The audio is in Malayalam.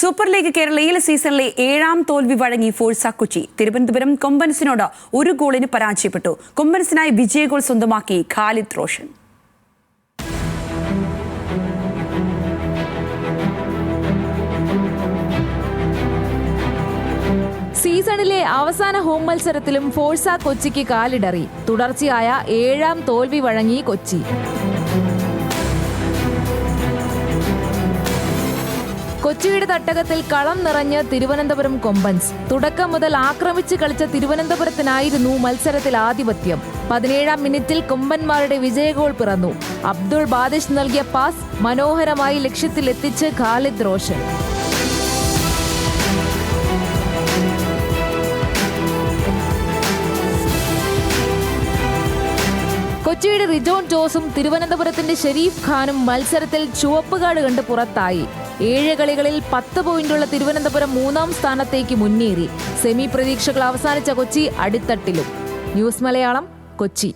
സൂപ്പർ ലീഗ് കേരളയിൽ സീസണിലെ 7ാം തോൽവി വഴങ്ങി ഫോഴ്സ കൊച്ചി. തിരുവനന്തപുരം കൊമ്പൻസിനോട് 1 ഗോളിന് പരാജയപ്പെട്ടു. കൊമ്പൻസിനായി വിജയ ഗോൾ സ്വന്തമാക്കി ഖാലിദ് റോഷൻ. സീസണിലെ അവസാന ഹോം മത്സരത്തിലും ഫോഴ്സ കൊച്ചിക്ക് കാലിടറി. തുടർച്ചയായ 7ാം തോൽവി വഴങ്ങി കൊച്ചി. കൊച്ചിയുടെ തട്ടകത്തിൽ കളം നിറഞ്ഞ് തിരുവനന്തപുരം കൊമ്പൻസ്. തുടക്കം മുതൽ ആക്രമിച്ച് കളിച്ച തിരുവനന്തപുരത്തിനായിരുന്നു മത്സരത്തിൽ ആധിപത്യം. 17ാം മിനിറ്റിൽ കൊമ്പന്മാരുടെ വിജയഗോൾ പിറന്നു. അബ്ദുൾ ബാദിഷ് നൽകിയ പാസ് മനോഹരമായി ലക്ഷ്യത്തിലെത്തിച്ച് ഖാലിദ് റോഷൻ. കൊച്ചിയുടെ റിജോൺ ജോസും തിരുവനന്തപുരത്തിന്റെ ഷെരീഫ് ഖാനും മത്സരത്തിൽ ചുവപ്പ് കാർഡ് കണ്ട് പുറത്തായി. 7 കളികളിൽ 10 പോയിന്റുള്ള തിരുവനന്തപുരം 3ാം സ്ഥാനത്തേക്ക് മുന്നേറി. സെമി പ്രതീക്ഷകൾ അവസാനിച്ച കൊച്ചി അടിത്തട്ടിലും. ന്യൂസ് മലയാളം, കൊച്ചി.